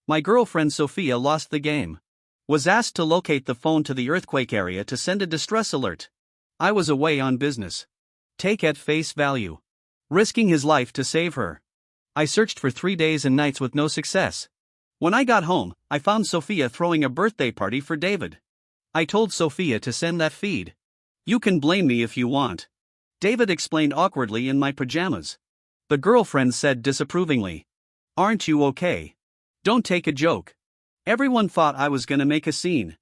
My girlfriend Sophia lost the game. Was asked to locate the phone to the earthquake area to send a distress alert. I was away on business. Take at face value. Risking his life to save her. I searched for 3 days and nights with no success. When I got home, I found Sophia throwing a birthday party for David. I told Sophia to send that feed. You can blame me if you want. David explained awkwardly in my pajamas. The girlfriend said disapprovingly. Aren't you okay? Don't take a joke. Everyone thought I was gonna make a scene.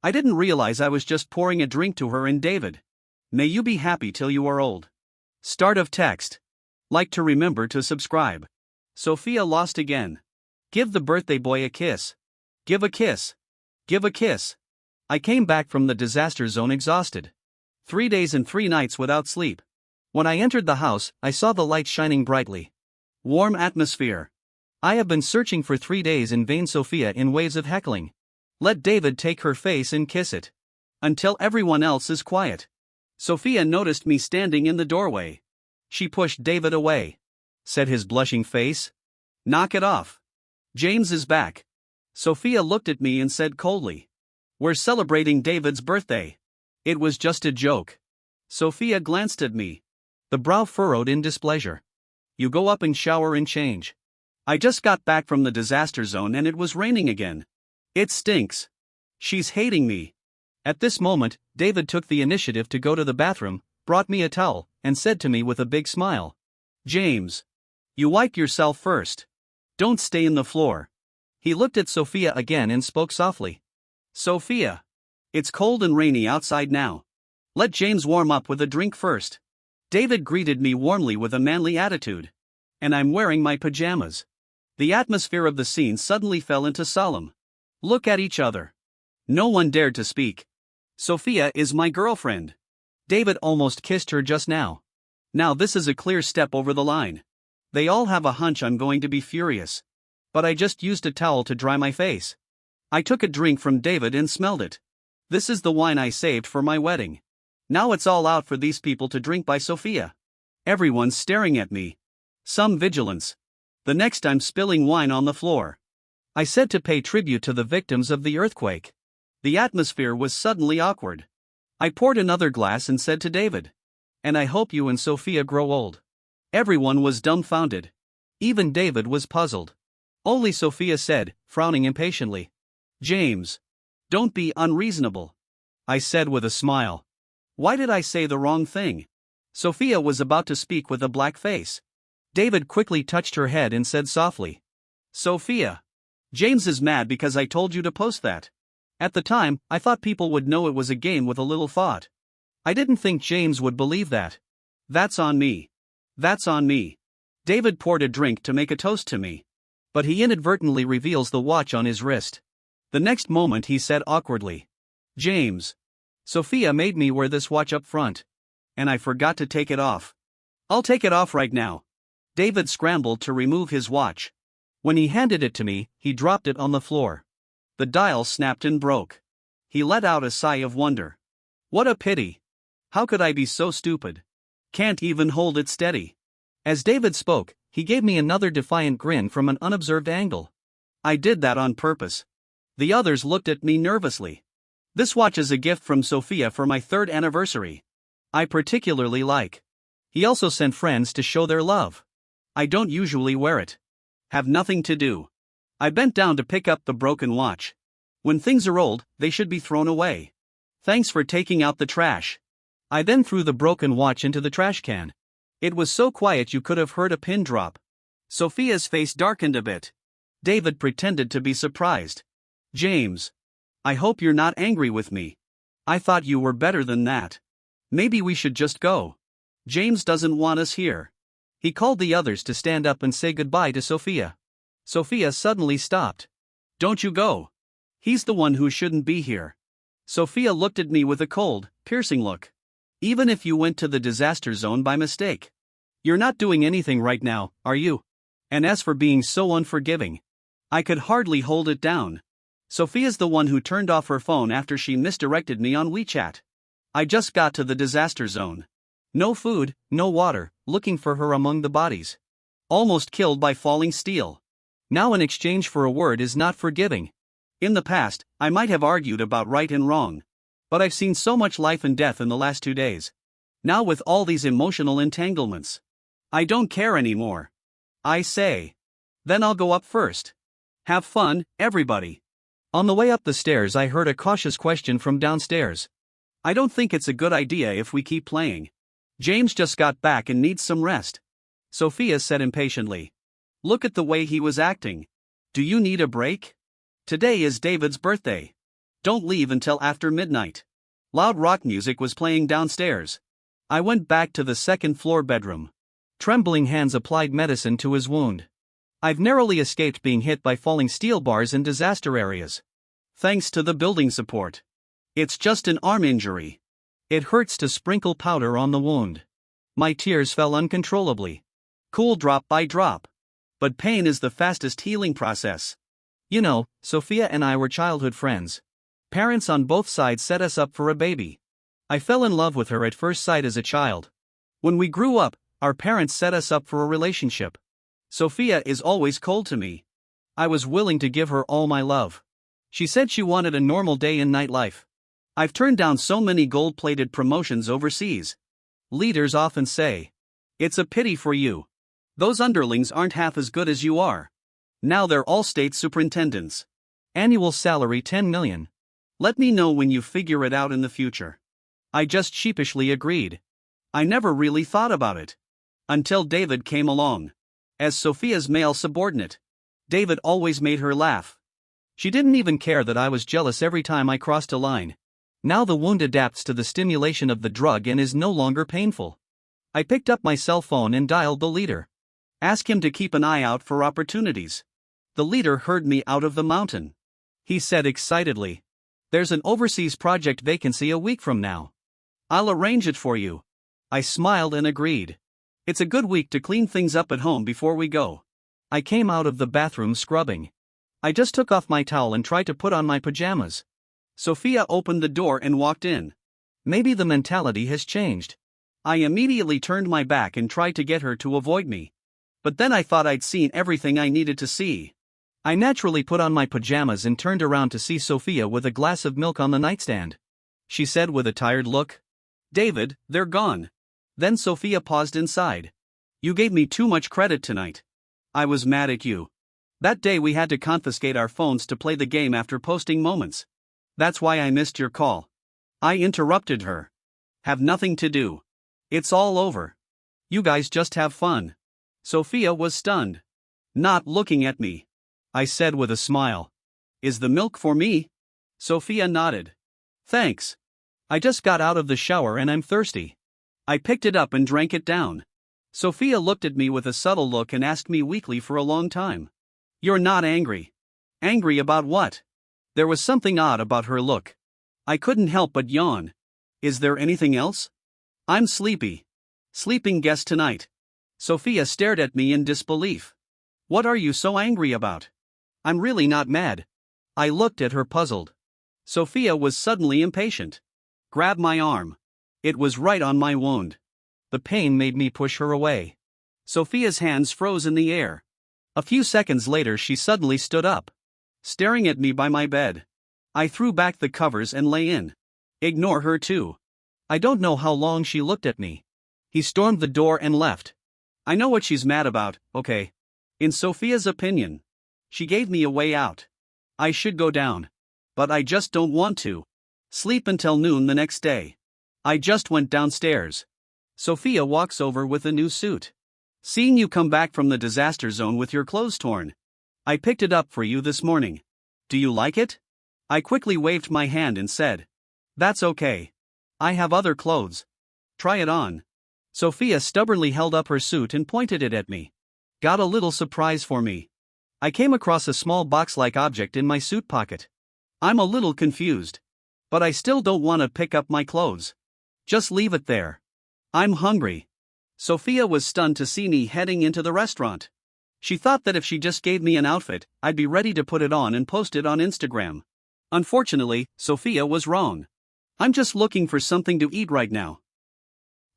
I didn't realize I was just pouring a drink to her and David. May you be happy till you are old. Start of text. Like to remember to subscribe. Sophia lost again. Give the birthday boy a kiss. Give a kiss. Give a kiss. I came back from the disaster zone exhausted. 3 days and 3 nights without sleep. When I entered the house, I saw the light shining brightly. Warm atmosphere. I have been searching for 3 days in vain. Sophia in waves of heckling. Let David take her face and kiss it. Until everyone else is quiet. Sophia noticed me standing in the doorway. She pushed David away. Said his blushing face. Knock it off. James is back. Sophia looked at me and said coldly. We're celebrating David's birthday. It was just a joke. Sophia glanced at me. The brow furrowed in displeasure. You go up and shower and change. I just got back from the disaster zone and it was raining again. It stinks. She's hating me. At this moment, David took the initiative to go to the bathroom, brought me a towel, and said to me with a big smile. James. You wipe yourself first. Don't stay in the floor. He looked at Sophia again and spoke softly. Sophia. It's cold and rainy outside now. Let James warm up with a drink first. David greeted me warmly with a manly attitude. And I'm wearing my pajamas. The atmosphere of the scene suddenly fell into solemn. Look at each other. No one dared to speak. Sophia is my girlfriend. David almost kissed her just now. Now this is a clear step over the line. They all have a hunch I'm going to be furious. But I just used a towel to dry my face. I took a drink from David and smelled it. This is the wine I saved for my wedding. Now it's all out for these people to drink by Sophia. Everyone's staring at me. Some vigilance. The next I'm spilling wine on the floor. I said to pay tribute to the victims of the earthquake. The atmosphere was suddenly awkward. I poured another glass and said to David. And I hope you and Sophia grow old. Everyone was dumbfounded. Even David was puzzled. Only Sophia said, frowning impatiently. James. Don't be unreasonable. I said with a smile. Why did I say the wrong thing? Sophia was about to speak with a black face. David quickly touched her head and said softly. Sophia. James is mad because I told you to post that. At the time, I thought people would know it was a game with a little thought. I didn't think James would believe that. That's on me. That's on me. David poured a drink to make a toast to me. But he inadvertently reveals the watch on his wrist. The next moment he said awkwardly. James. Sophia made me wear this watch up front. And I forgot to take it off. I'll take it off right now. David scrambled to remove his watch. When he handed it to me, he dropped it on the floor. The dial snapped and broke. He let out a sigh of wonder. What a pity. How could I be so stupid? Can't even hold it steady. As David spoke, he gave me another defiant grin from an unobserved angle. I did that on purpose. The others looked at me nervously. This watch is a gift from Sophia for my 3rd anniversary. I particularly like. He also sent friends to show their love. I don't usually wear it. Have nothing to do. I bent down to pick up the broken watch. When things are old, they should be thrown away. Thanks for taking out the trash. I then threw the broken watch into the trash can. It was so quiet you could have heard a pin drop. Sophia's face darkened a bit. David pretended to be surprised. James. I hope you're not angry with me. I thought you were better than that. Maybe we should just go. James doesn't want us here. He called the others to stand up and say goodbye to Sophia. Sophia suddenly stopped. Don't you go. He's the one who shouldn't be here. Sophia looked at me with a cold, piercing look. Even if you went to the disaster zone by mistake. You're not doing anything right now, are you? And as for being so unforgiving, I could hardly hold it down. Sophia's the one who turned off her phone after she misdirected me on WeChat. I just got to the disaster zone. No food, no water, looking for her among the bodies. Almost killed by falling steel. Now an exchange for a word is not forgiving. In the past, I might have argued about right and wrong. But I've seen so much life and death in the last 2 days. Now with all these emotional entanglements, I don't care anymore. I say. Then I'll go up first. Have fun, everybody. On the way up the stairs, I heard a cautious question from downstairs. I don't think it's a good idea if we keep playing. James just got back and needs some rest. Sophia said impatiently. Look at the way he was acting. Do you need a break? Today is David's birthday. Don't leave until after midnight. Loud rock music was playing downstairs. I went back to the second-floor bedroom. Trembling hands applied medicine to his wound. I've narrowly escaped being hit by falling steel bars in disaster areas. Thanks to the building support. It's just an arm injury. It hurts to sprinkle powder on the wound. My tears fell uncontrollably. Cool drop by drop. But pain is the fastest healing process. You know, Sophia and I were childhood friends. Parents on both sides set us up for a baby. I fell in love with her at first sight as a child. When we grew up, our parents set us up for a relationship. Sophia is always cold to me. I was willing to give her all my love. She said she wanted a normal day in nightlife. I've turned down so many gold-plated promotions overseas. Leaders often say, it's a pity for you. Those underlings aren't half as good as you are. Now they're all state superintendents. Annual salary 10 million. Let me know when you figure it out in the future. I just sheepishly agreed. I never really thought about it. Until David came along. As Sophia's male subordinate, David always made her laugh. She didn't even care that I was jealous every time I crossed a line. Now the wound adapts to the stimulation of the drug and is no longer painful. I picked up my cell phone and dialed the leader. Ask him to keep an eye out for opportunities. The leader heard me out of the mountain. He said excitedly, there's an overseas project vacancy a week from now. I'll arrange it for you. I smiled and agreed. It's a good week to clean things up at home before we go. I came out of the bathroom scrubbing. I just took off my towel and tried to put on my pajamas. Sophia opened the door and walked in. Maybe the mentality has changed. I immediately turned my back and tried to get her to avoid me. But then I thought I'd seen everything I needed to see. I naturally put on my pajamas and turned around to see Sophia with a glass of milk on the nightstand. She said with a tired look, David, they're gone. Then Sophia paused inside. You gave me too much credit tonight. I was mad at you. That day we had to confiscate our phones to play the game after posting moments. That's why I missed your call. I interrupted her. Have nothing to do. It's all over. You guys just have fun. Sophia was stunned. Not looking at me. I said with a smile. Is the milk for me? Sophia nodded. Thanks. I just got out of the shower and I'm thirsty. I picked it up and drank it down. Sophia looked at me with a subtle look and asked me weakly for a long time. You're not angry. Angry about what? There was something odd about her look. I couldn't help but yawn. Is there anything else? I'm sleepy. Sleeping guest tonight. Sophia stared at me in disbelief. What are you so angry about? I'm really not mad. I looked at her puzzled. Sophia was suddenly impatient. Grab my arm. It was right on my wound. The pain made me push her away. Sophia's hands froze in the air. A few seconds later she suddenly stood up, staring at me by my bed. I threw back the covers and lay in. Ignore her too. I don't know how long she looked at me. He stormed the door and left. I know what she's mad about, okay. In Sophia's opinion, she gave me a way out. I should go down. But I just don't want to. Sleep until noon the next day. I just went downstairs. Sophia walks over with a new suit. Seeing you come back from the disaster zone with your clothes torn. I picked it up for you this morning. Do you like it? I quickly waved my hand and said, that's okay. I have other clothes. Try it on. Sophia stubbornly held up her suit and pointed it at me. Got a little surprise for me. I came across a small box-like object in my suit pocket. I'm a little confused. But I still don't want to pick up my clothes. Just leave it there. I'm hungry. Sophia was stunned to see me heading into the restaurant. She thought that if she just gave me an outfit, I'd be ready to put it on and post it on Instagram. Unfortunately, Sophia was wrong. I'm just looking for something to eat right now.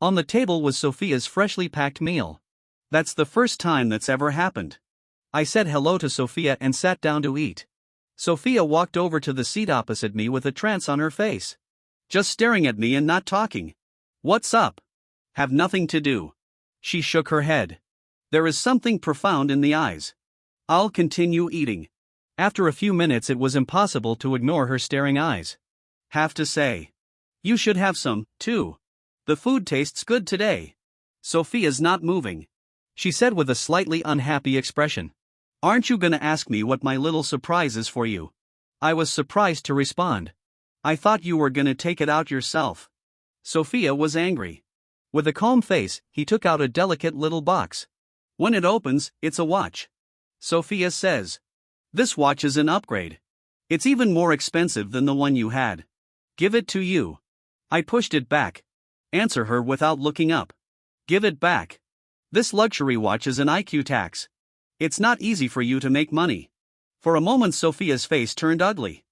On the table was Sophia's freshly packed meal. That's the first time that's ever happened. I said hello to Sophia and sat down to eat. Sophia walked over to the seat opposite me with a trance on her face. Just staring at me and not talking. What's up? Have nothing to do. She shook her head. There is something profound in the eyes. I'll continue eating. After a few minutes it was impossible to ignore her staring eyes. Have to say. You should have some, too. The food tastes good today. Sophia's not moving. She said with a slightly unhappy expression. Aren't you gonna ask me what my little surprise is for you? I was surprised to respond. I thought you were gonna take it out yourself. Sophia was angry. With a calm face, he took out a delicate little box. When it opens, it's a watch. Sophia says. This watch is an upgrade. It's even more expensive than the one you had. Give it to you. I pushed it back. Answer her without looking up. Give it back. This luxury watch is an IQ tax. It's not easy for you to make money. For a moment Sophia's face turned ugly.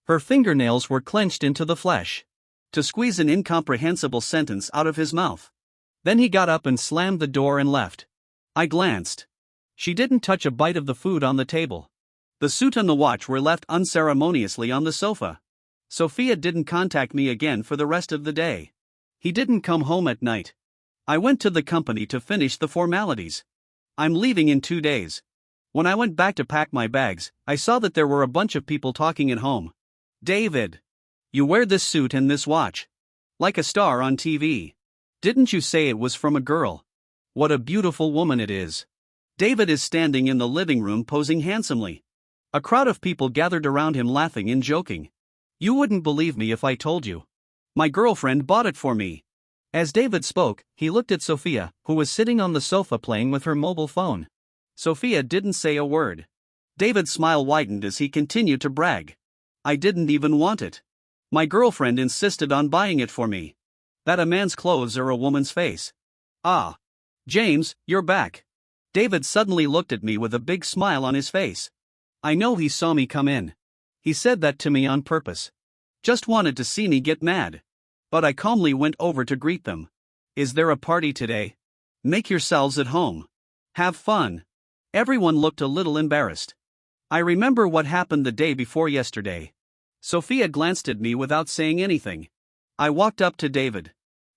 Her fingernails were clenched into the flesh. To squeeze an incomprehensible sentence out of his mouth. Then he got up and slammed the door and left. I glanced. She didn't touch a bite of the food on the table. The suit and the watch were left unceremoniously on the sofa. Sophia didn't contact me again for the rest of the day. He didn't come home at night. I went to the company to finish the formalities. I'm leaving in 2 days. When I went back to pack my bags, I saw that there were a bunch of people talking at home. David. You wear this suit and this watch. Like a star on TV. Didn't you say it was from a girl? What a beautiful woman it is. David is standing in the living room posing handsomely. A crowd of people gathered around him laughing and joking. You wouldn't believe me if I told you. My girlfriend bought it for me. As David spoke, he looked at Sophia, who was sitting on the sofa playing with her mobile phone. Sophia didn't say a word. David's smile widened as he continued to brag. I didn't even want it. My girlfriend insisted on buying it for me. That a man's clothes are a woman's face. Ah. James, you're back. David suddenly looked at me with a big smile on his face. I know he saw me come in. He said that to me on purpose. Just wanted to see me get mad. But I calmly went over to greet them. Is there a party today? Make yourselves at home. Have fun. Everyone looked a little embarrassed. I remember what happened the day before yesterday. Sophia glanced at me without saying anything. I walked up to David.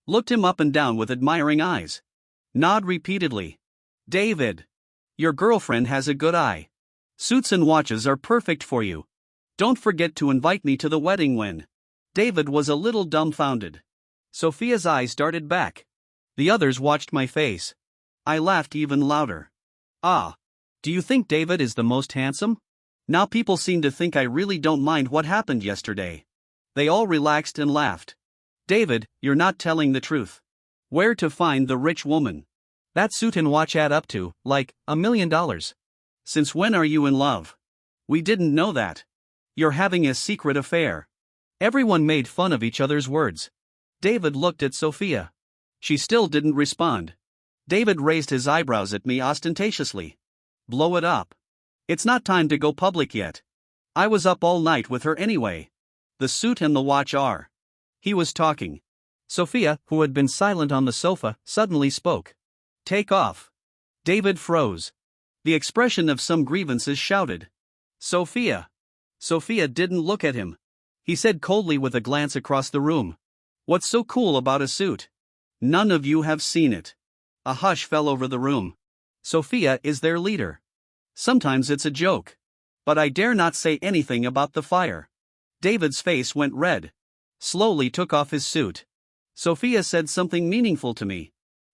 Looked him up and down with admiring eyes. Nod repeatedly. David. Your girlfriend has a good eye. Suits and watches are perfect for you. Don't forget to invite me to the wedding when. David was a little dumbfounded. Sophia's eyes darted back. The others watched my face. I laughed even louder. Ah. Do you think David is the most handsome? Now people seem to think I really don't mind what happened yesterday. They all relaxed and laughed. David, you're not telling the truth. Where to find the rich woman? That suit and watch add up to, like, $1 million. Since when are you in love? We didn't know that. You're having a secret affair. Everyone made fun of each other's words. David looked at Sophia. She still didn't respond. David raised his eyebrows at me ostentatiously. Blow it up. It's not time to go public yet. I was up all night with her anyway. The suit and the watch are. He was talking. Sophia, who had been silent on the sofa, suddenly spoke. Take off. David froze. The expression of some grievances shouted. Sophia. Sophia didn't look at him. He said coldly with a glance across the room. What's so cool about a suit? None of you have seen it. A hush fell over the room. Sophia is their leader. Sometimes it's a joke. But I dare not say anything about the fire. David's face went red. Slowly took off his suit. Sophia said something meaningful to me.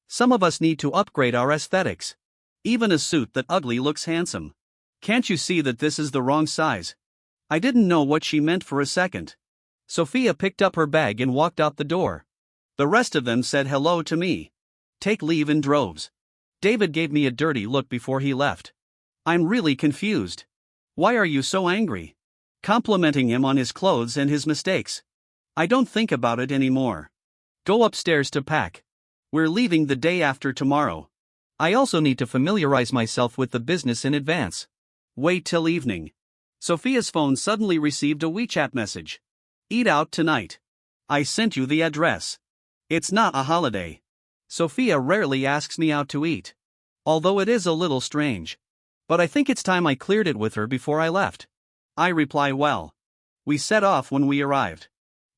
Some of us need to upgrade our aesthetics. Even a suit that ugly looks handsome. Can't you see that this is the wrong size? I didn't know what she meant for a second. Sophia picked up her bag and walked out the door. The rest of them said hello to me. Take leave in droves. David gave me a dirty look before he left. I'm really confused. Why are you so angry? Complimenting him on his clothes and his mistakes. I don't think about it anymore. Go upstairs to pack. We're leaving the day after tomorrow. I also need to familiarize myself with the business in advance. Wait till evening. Sophia's phone suddenly received a WeChat message. Eat out tonight. I sent you the address. It's not a holiday. Sophia rarely asks me out to eat. Although it is a little strange. But I think it's time I cleared it with her before I left. I reply, well. We set off when we arrived.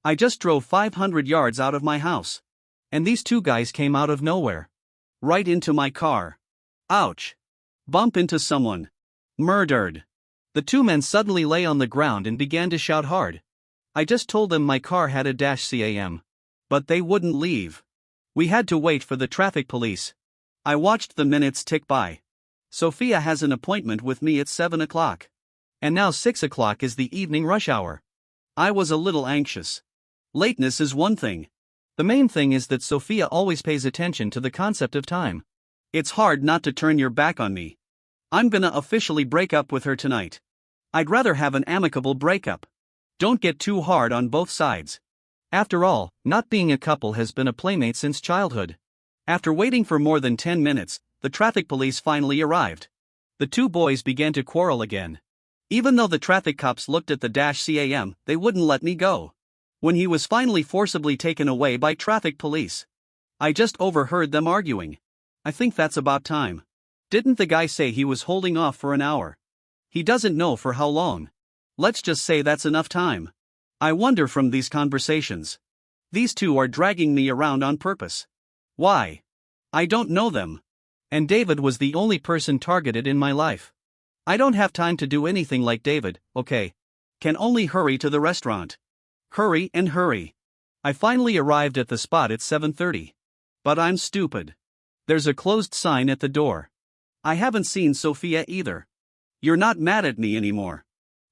I just drove 500 yards out of my house. And these two guys came out of nowhere. Right into my car. Ouch. Bump into someone. Murdered. The two men suddenly lay on the ground and began to shout hard. I just told them my car had a -cam. But they wouldn't leave. We had to wait for the traffic police. I watched the minutes tick by. Sophia has an appointment with me at 7 o'clock. And now 6 o'clock is the evening rush hour. I was a little anxious. Lateness is one thing. The main thing is that Sophia always pays attention to the concept of time. It's hard not to turn your back on me. I'm gonna officially break up with her tonight. I'd rather have an amicable breakup. Don't get too hard on both sides. After all, not being a couple has been a playmate since childhood. After waiting for more than 10 minutes, the traffic police finally arrived. The two boys began to quarrel again. Even though the traffic cops looked at the -cam, they wouldn't let me go. When he was finally forcibly taken away by traffic police, I just overheard them arguing. I think that's about time. Didn't the guy say he was holding off for an hour? He doesn't know for how long. Let's just say that's enough time. I wonder from these conversations. These two are dragging me around on purpose. Why? I don't know them. And David was the only person targeted in my life. I don't have time to do anything like David, okay? Can only hurry to the restaurant. Hurry and hurry. I finally arrived at the spot at 7:30. But I'm stupid. There's a closed sign at the door. I haven't seen Sophia either. You're not mad at me anymore.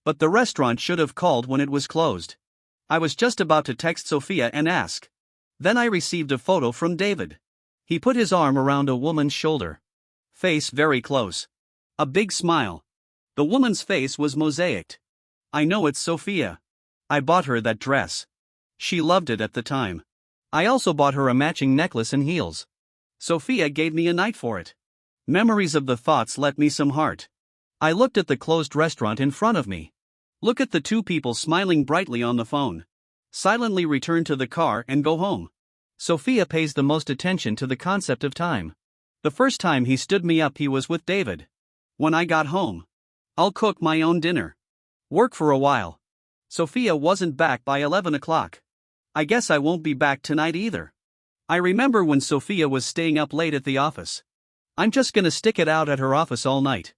But the restaurant should have called when it was closed. I was just about to text Sophia and ask. Then I received a photo from David. He put his arm around a woman's shoulder. Face very close. A big smile. The woman's face was mosaicked. I know it's Sophia. I bought her that dress. She loved it at the time. I also bought her a matching necklace and heels. Sophia gave me a night for it. Memories of the thoughts let me some heart. I looked at the closed restaurant in front of me. Look at the two people smiling brightly on the phone. Silently return to the car and go home. Sophia pays the most attention to the concept of time. The first time he stood me up he was with David. When I got home, I'll cook my own dinner. Work for a while. Sophia wasn't back by 11 o'clock. I guess I won't be back tonight either. I remember when Sophia was staying up late at the office. I'm just gonna stick it out at her office all night.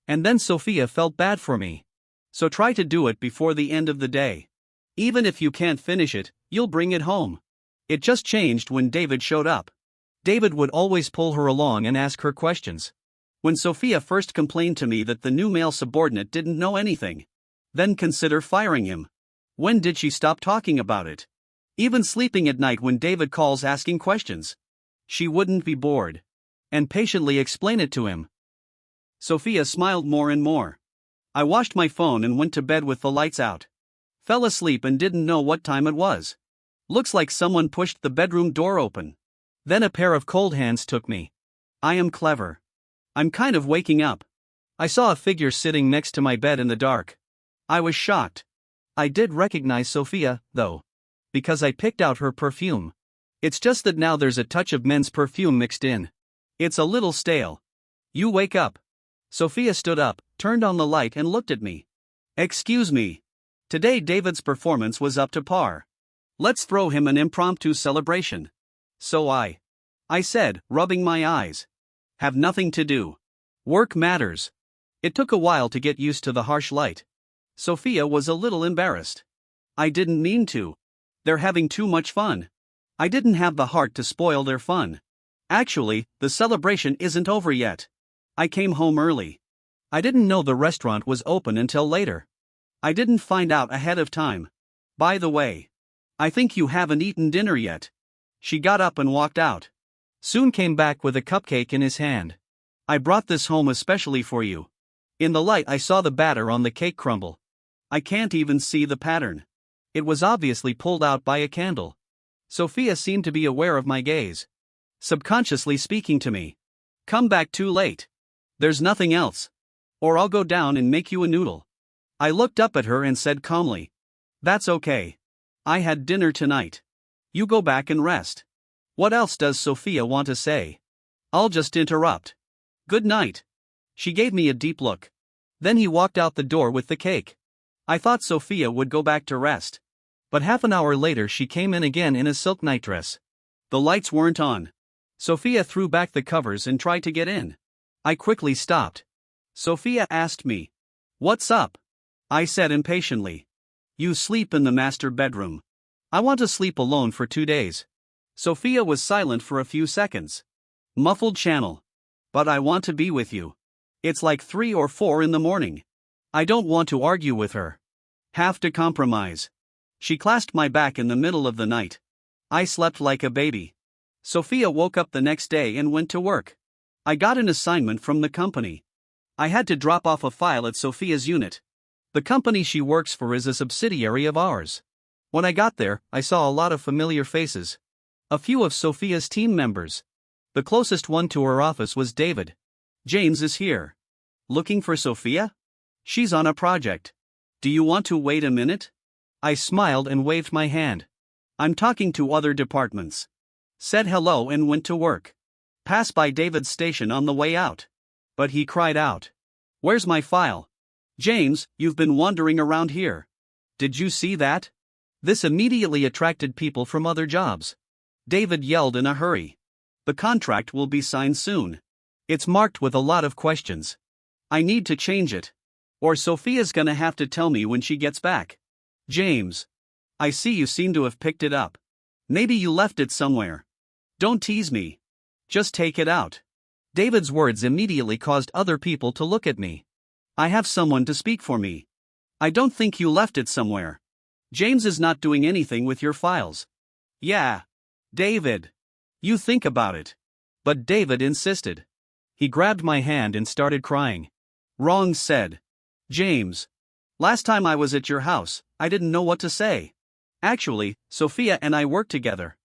And then Sophia felt bad for me. So try to do it before the end of the day. Even if you can't finish it, you'll bring it home. It just changed when David showed up. David would always pull her along and ask her questions. When Sophia first complained to me that the new male subordinate didn't know anything, then consider firing him. When did she stop talking about it? Even sleeping at night when David calls asking questions. She wouldn't be bored. And patiently explain it to him. Sophia smiled more and more. I washed my phone and went to bed with the lights out. Fell asleep and didn't know what time it was. Looks like someone pushed the bedroom door open. Then a pair of cold hands took me. I am clever. I'm kind of waking up. I saw a figure sitting next to my bed in the dark. I was shocked. I did recognize Sophia, though. Because I picked out her perfume. It's just that now there's a touch of men's perfume mixed in. It's a little stale. You wake up. Sophia stood up, turned on the light and looked at me. Excuse me. Today David's performance was up to par. Let's throw him an impromptu celebration. So I said, rubbing my eyes. Have nothing to do. Work matters. It took a while to get used to the harsh light. Sophia was a little embarrassed. I didn't mean to. They're having too much fun. I didn't have the heart to spoil their fun. Actually, the celebration isn't over yet. I came home early. I didn't know the restaurant was open until later. I didn't find out ahead of time. By the way, I think you haven't eaten dinner yet. She got up and walked out. Soon came back with a cupcake in his hand. I brought this home especially for you. In the light I saw the batter on the cake crumble. I can't even see the pattern. It was obviously pulled out by a candle. Sophia seemed to be aware of my gaze. Subconsciously speaking to me. Come back too late. There's nothing else. Or I'll go down and make you a noodle. I looked up at her and said calmly. That's okay. I had dinner tonight. You go back and rest. What else does Sophia want to say? I'll just interrupt. Good night. She gave me a deep look. Then he walked out the door with the cake. I thought Sophia would go back to rest. But half an hour later she came in again in a silk nightdress. The lights weren't on. Sophia threw back the covers and tried to get in. I quickly stopped. Sophia asked me, "What's up?" I said impatiently. "You sleep in the master bedroom. I want to sleep alone for 2 days." Sophia was silent for a few seconds. Muffled channel. "But I want to be with you. It's like 3 or 4 in the morning. I don't want to argue with her. Have to compromise." She clasped my back in the middle of the night. I slept like a baby. Sophia woke up the next day and went to work. I got an assignment from the company. I had to drop off a file at Sophia's unit. The company she works for is a subsidiary of ours. When I got there, I saw a lot of familiar faces. A few of Sophia's team members. The closest one to her office was David. "James is here. Looking for Sophia? She's on a project. Do you want to wait a minute?" I smiled and waved my hand. "I'm talking to other departments." Said hello and went to work. Passed by David's station on the way out. But he cried out, "Where's my file? James, you've been wandering around here. Did you see that?" This immediately attracted people from other jobs. David yelled in a hurry. "The contract will be signed soon. It's marked with a lot of questions. I need to change it. Or Sophia's gonna have to tell me when she gets back." "James, I see you seem to have picked it up. Maybe you left it somewhere. Don't tease me. Just take it out." David's words immediately caused other people to look at me. "I have someone to speak for me. I don't think you left it somewhere. James is not doing anything with your files." "Yeah. David. You think about it." But David insisted. He grabbed my hand and started crying. "Wrong," said James. "Last time I was at your house, I didn't know what to say. Actually, Sophia and I work together.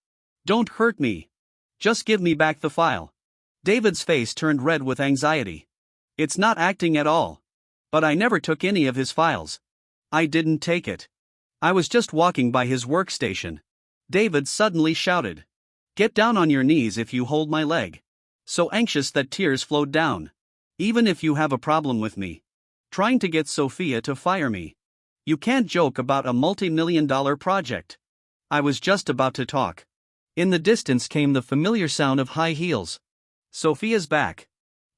Don't hurt me. Just give me back the file." David's face turned red with anxiety. "It's not acting at all. But I never took any of his files. I didn't take it. I was just walking by his workstation." David suddenly shouted, "Get down on your knees if you hold my leg." So anxious that tears flowed down. "Even if you have a problem with me. Trying to get Sophia to fire me. You can't joke about a multi-million-dollar project." I was just about to talk. In the distance came the familiar sound of high heels. Sophia's back.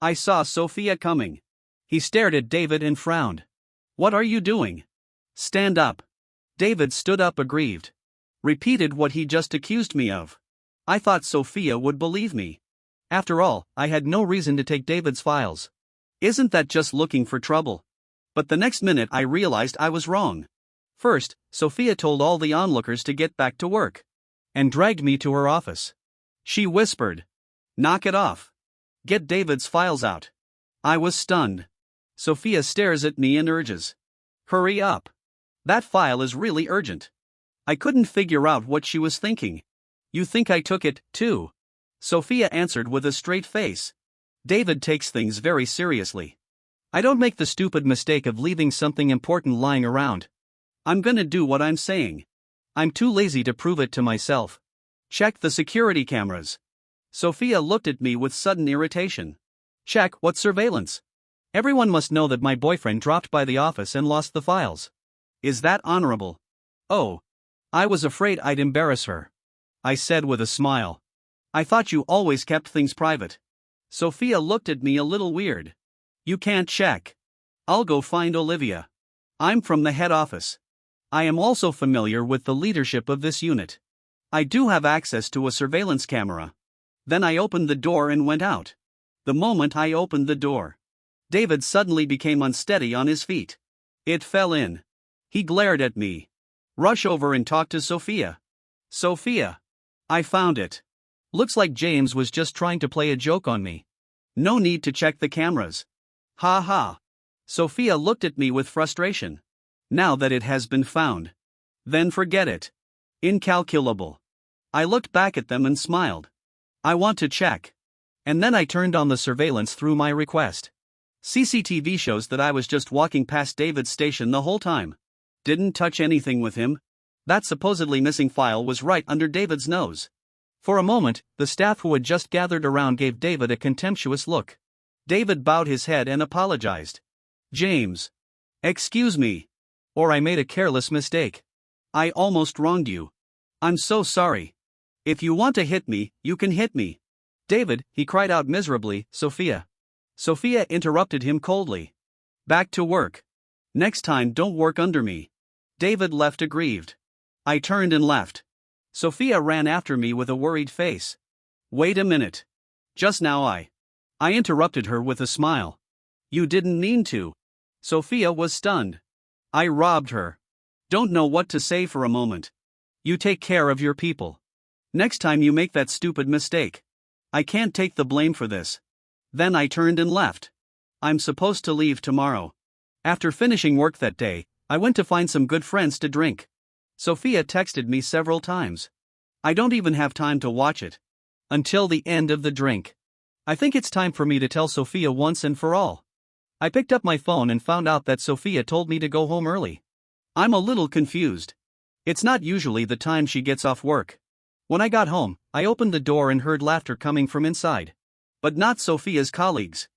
I saw Sophia coming. He stared at David and frowned. "What are you doing?" "Stand up." David stood up aggrieved. Repeated what he just accused me of. I thought Sophia would believe me. After all, I had no reason to take David's files. Isn't that just looking for trouble? But the next minute I realized I was wrong. First, Sophia told all the onlookers to get back to work. And dragged me to her office. She whispered, "Knock it off. Get David's files out." I was stunned. Sophia stares at me and urges, "Hurry up. That file is really urgent." I couldn't figure out what she was thinking. "You think I took it, too?" Sophia answered with a straight face. David takes things very seriously. I don't make the stupid mistake of leaving something important lying around. I'm gonna do what I'm saying. I'm too lazy to prove it to myself. Check the security cameras. Sophia looked at me with sudden irritation. Check what surveillance? Everyone must know that my boyfriend dropped by the office and lost the files. Is that honorable? Oh. I was afraid I'd embarrass her. I said with a smile. I thought you always kept things private. Sophia looked at me a little weird. You can't check. I'll go find Olivia. I'm from the head office. I am also familiar with the leadership of this unit. I do have access to a surveillance camera. Then I opened the door and went out. The moment I opened the door, David suddenly became unsteady on his feet. It fell in. He glared at me. Rush over and talk to Sophia. Sophia. I found it. Looks like James was just trying to play a joke on me. No need to check the cameras. Ha ha. Sophia looked at me with frustration. Now that it has been found. Then forget it. Incalculable. I looked back at them and smiled. I want to check. And then I turned on the surveillance through my request. CCTV shows that I was just walking past David's station the whole time. Didn't touch anything with him. That supposedly missing file was right under David's nose. For a moment, the staff who had just gathered around gave David a contemptuous look. David bowed his head and apologized. James. Excuse me. Or I made a careless mistake. I almost wronged you. I'm so sorry. If you want to hit me, you can hit me. David, he cried out miserably, Sophia. Sophia interrupted him coldly. Back to work. Next time don't work under me. David left aggrieved. I turned and left. Sophia ran after me with a worried face. Wait a minute. Just now I interrupted her with a smile. You didn't mean to. Sophia was stunned. I robbed her. Don't know what to say for a moment. You take care of your people. Next time you make that stupid mistake. I can't take the blame for this. Then I turned and left. I'm supposed to leave tomorrow. After finishing work that day, I went to find some good friends to drink. Sophia texted me several times. I don't even have time to watch it. Until the end of the drink. I think it's time for me to tell Sophia once and for all. I picked up my phone and found out that Sophia told me to go home early. I'm a little confused. It's not usually the time she gets off work. When I got home, I opened the door and heard laughter coming from inside. But not Sophia's colleagues.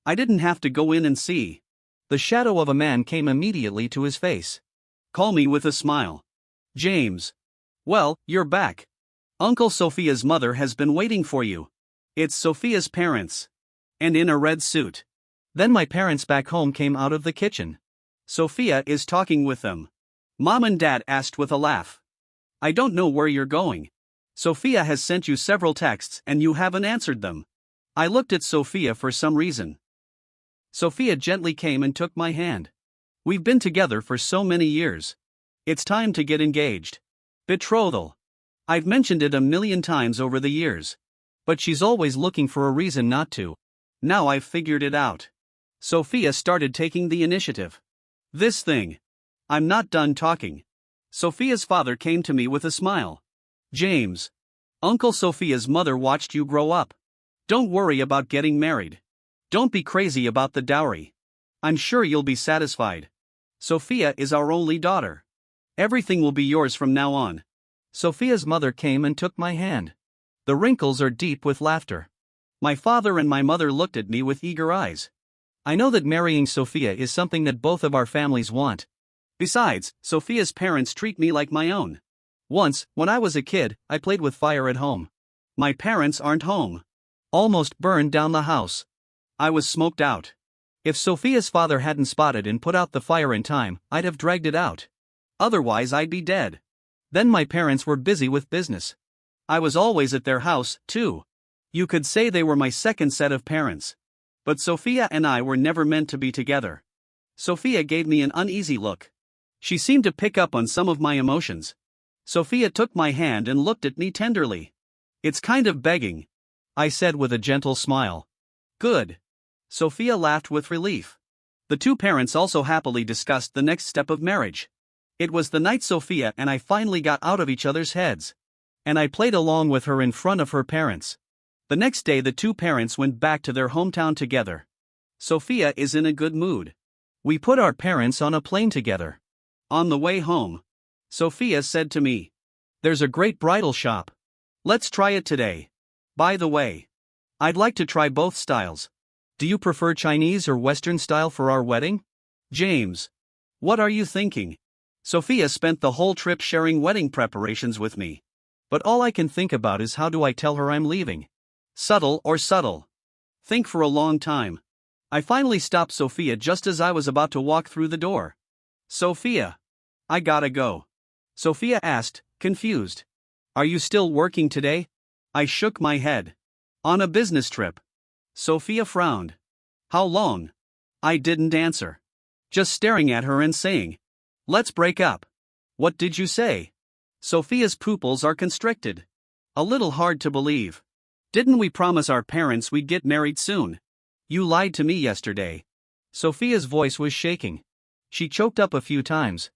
I didn't have to go in and see. The shadow of a man came immediately to his face. Call me with a smile. James. Well, you're back. Uncle Sophia's mother has been waiting for you. It's Sophia's parents. And in a red suit. Then my parents back home came out of the kitchen. Sophia is talking with them. Mom and Dad asked with a laugh. I don't know where you're going. Sophia has sent you several texts and you haven't answered them. I looked at Sophia for some reason. Sophia gently came and took my hand. We've been together for so many years. It's time to get engaged. Betrothal. I've mentioned it a million times over the years. But she's always looking for a reason not to. Now I've figured it out. Sophia started taking the initiative. This thing. I'm not done talking. Sophia's father came to me with a smile. James. Uncle Sophia's mother watched you grow up. Don't worry about getting married. Don't be crazy about the dowry. I'm sure you'll be satisfied. Sophia is our only daughter. Everything will be yours from now on. Sophia's mother came and took my hand. The wrinkles are deep with laughter. My father and my mother looked at me with eager eyes. I know that marrying Sophia is something that both of our families want. Besides, Sophia's parents treat me like my own. Once, when I was a kid, I played with fire at home. My parents aren't home. Almost burned down the house. I was smoked out. If Sophia's father hadn't spotted and put out the fire in time, I'd have dragged it out. Otherwise I'd be dead. Then my parents were busy with business. I was always at their house, too. You could say they were my second set of parents. But Sophia and I were never meant to be together. Sophia gave me an uneasy look. She seemed to pick up on some of my emotions. Sophia took my hand and looked at me tenderly. It's kind of begging, I said with a gentle smile. Good. Sophia laughed with relief. The two parents also happily discussed the next step of marriage. It was the night Sophia and I finally got out of each other's heads. And I played along with her in front of her parents. The next day the two parents went back to their hometown together. Sophia is in a good mood. We put our parents on a plane together. On the way home, Sophia said to me, "There's a great bridal shop. Let's try it today. By the way, I'd like to try both styles. Do you prefer Chinese or Western style for our wedding?" James. What are you thinking? Sophia spent the whole trip sharing wedding preparations with me. But all I can think about is how do I tell her I'm leaving? Subtle or subtle? Think for a long time. I finally stopped Sophia just as I was about to walk through the door. Sophia. I gotta go. Sophia asked, confused. Are you still working today? I shook my head. On a business trip. Sophia frowned. How long? I didn't answer. Just staring at her and saying, let's break up. What did you say? Sophia's pupils are constricted. A little hard to believe. Didn't we promise our parents we'd get married soon? You lied to me yesterday. Sophia's voice was shaking. She choked up a few times.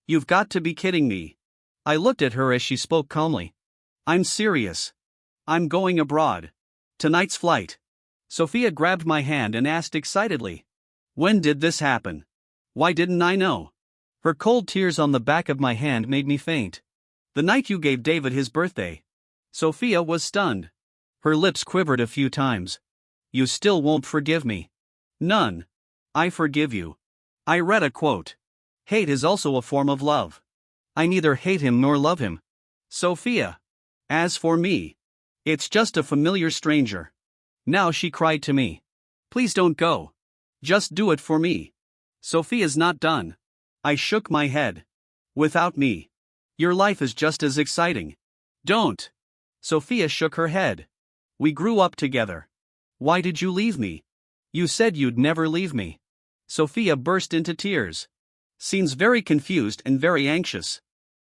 You've got to be kidding me. I looked at her as she spoke calmly. I'm serious. I'm going abroad. Tonight's flight. Sophia grabbed my hand and asked excitedly. When did this happen? Why didn't I know? Her cold tears on the back of my hand made me faint. The night you gave David his birthday. Sophia was stunned. Her lips quivered a few times. You still won't forgive me. None. I forgive you. I read a quote. Hate is also a form of love. I neither hate him nor love him. Sophia. As for me, it's just a familiar stranger. Now she cried to me. Please don't go. Just do it for me. Sophia's not done. I shook my head. Without me, your life is just as exciting. Don't. Sophia shook her head. We grew up together. Why did you leave me? You said you'd never leave me. Sophia burst into tears. Seems very confused and very anxious.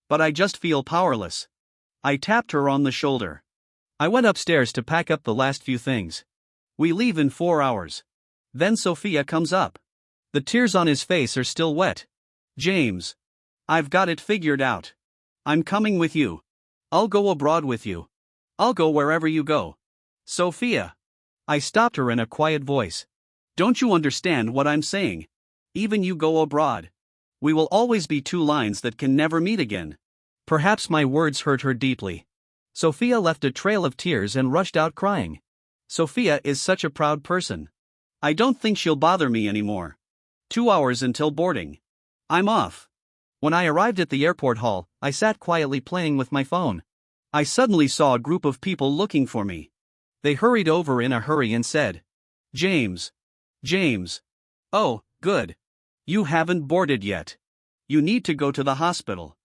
But I just feel powerless. I tapped her on the shoulder. I went upstairs to pack up the last few things. We leave in 4 hours. Then Sophia comes up. The tears on his face are still wet. James. I've got it figured out. I'm coming with you. I'll go abroad with you. I'll go wherever you go. Sophia. I stopped her in a quiet voice. Don't you understand what I'm saying? Even you go abroad. We will always be two lines that can never meet again. Perhaps my words hurt her deeply. Sophia left a trail of tears and rushed out crying. Sophia is such a proud person. I don't think she'll bother me anymore. 2 hours until boarding. I'm off. When I arrived at the airport hall, I sat quietly playing with my phone. I suddenly saw a group of people looking for me. They hurried over in a hurry and said, James. James. Oh, good. You haven't boarded yet. You need to go to the hospital.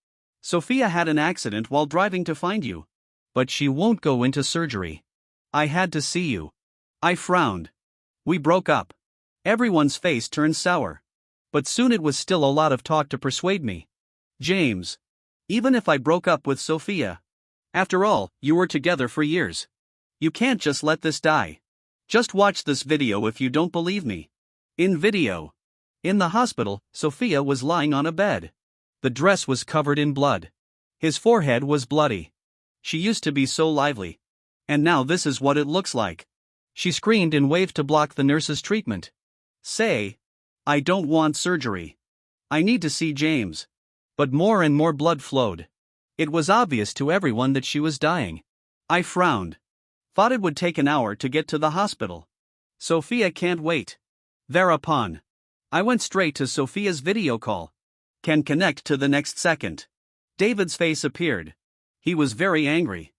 Sophia had an accident while driving to find you. But she won't go into surgery. I had to see you. I frowned. We broke up. Everyone's face turned sour. But soon it was still a lot of talk to persuade me. James. Even if I broke up with Sophia. After all, you were together for years. You can't just let this die. Just watch this video if you don't believe me. In video. In the hospital, Sophia was lying on a bed. The dress was covered in blood. His forehead was bloody. She used to be so lively. And now this is what it looks like. She screamed and waved to block the nurse's treatment. Say, I don't want surgery. I need to see James. But more and more blood flowed. It was obvious to everyone that she was dying. I frowned. Thought it would take an hour to get to the hospital. Sophia can't wait. Thereupon, I went straight to Sophia's video call. Can connect to the next second. David's face appeared. He was very angry.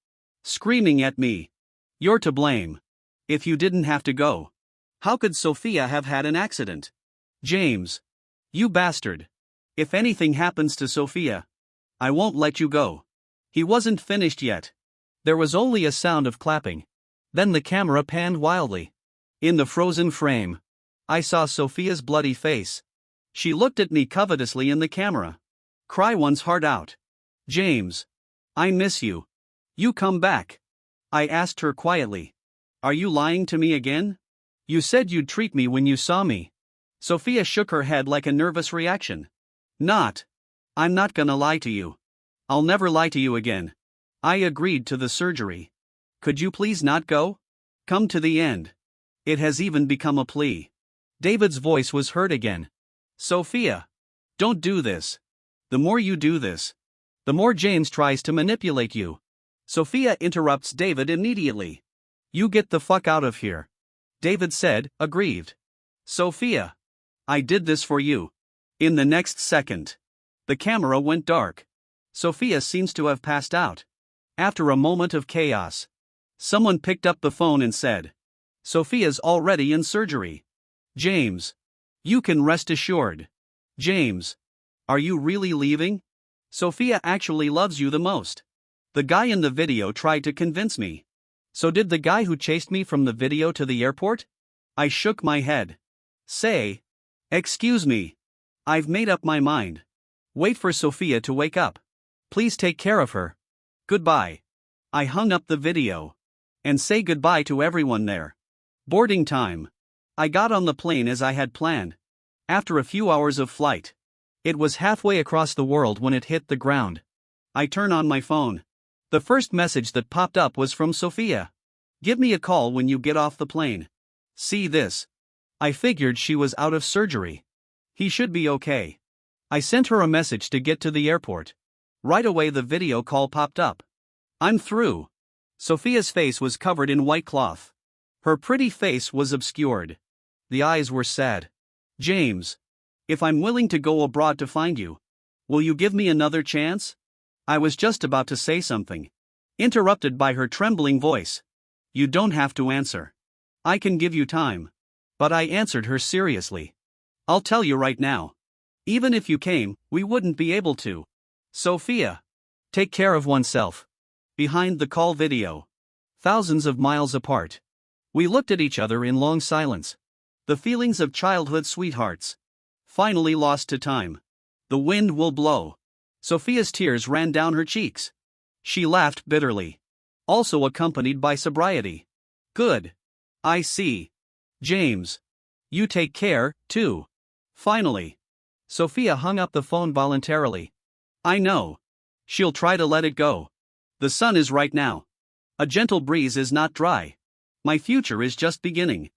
Screaming at me. You're to blame. If you didn't have to go. How could Sophia have had an accident? James. You bastard. If anything happens to Sophia, I won't let you go. He wasn't finished yet. There was only a sound of clapping. Then the camera panned wildly. In the frozen frame, I saw Sophia's bloody face. She looked at me covetously in the camera. Cry one's heart out. James. I miss you. You come back. I asked her quietly. Are you lying to me again? You said you'd treat me when you saw me. Sophia shook her head like a nervous reaction. Not. I'm not gonna lie to you. I'll never lie to you again. I agreed to the surgery. Could you please not go? Come to the end. It has even become a plea. David's voice was heard again. Sophia. Don't do this. The more you do this, the more James tries to manipulate you. Sophia interrupts David immediately. You get the fuck out of here. David said, aggrieved. Sophia. I did this for you. In the next second, the camera went dark. Sophia seems to have passed out. After a moment of chaos, someone picked up the phone and said, Sophia's already in surgery. James. You can rest assured. James. Are you really leaving? Sophia actually loves you the most. The guy in the video tried to convince me. So did the guy who chased me from the video to the airport? I shook my head. Say. Excuse me. I've made up my mind. Wait for Sophia to wake up. Please take care of her. Goodbye. I hung up the video. And say goodbye to everyone there. Boarding time. I got on the plane as I had planned. After a few hours of flight. It was halfway across the world when it hit the ground. I turn on my phone. The first message that popped up was from Sophia. Give me a call when you get off the plane. See this. I figured she was out of surgery. He should be okay. I sent her a message to get to the airport. Right away the video call popped up. I'm through. Sophia's face was covered in white cloth. Her pretty face was obscured. The eyes were sad. James. If I'm willing to go abroad to find you, will you give me another chance? I was just about to say something, interrupted by her trembling voice. You don't have to answer. I can give you time. But I answered her seriously. I'll tell you right now. Even if you came, we wouldn't be able to. Sophia. Take care of oneself. Behind the call video. Thousands of miles apart. We looked at each other in long silence. The feelings of childhood sweethearts. Finally lost to time. The wind will blow. Sophia's tears ran down her cheeks. She laughed bitterly. Also accompanied by sobriety. Good. I see. James. You take care, too. Finally. Sophia hung up the phone voluntarily. I know. She'll try to let it go. The sun is right now. A gentle breeze is not dry. My future is just beginning.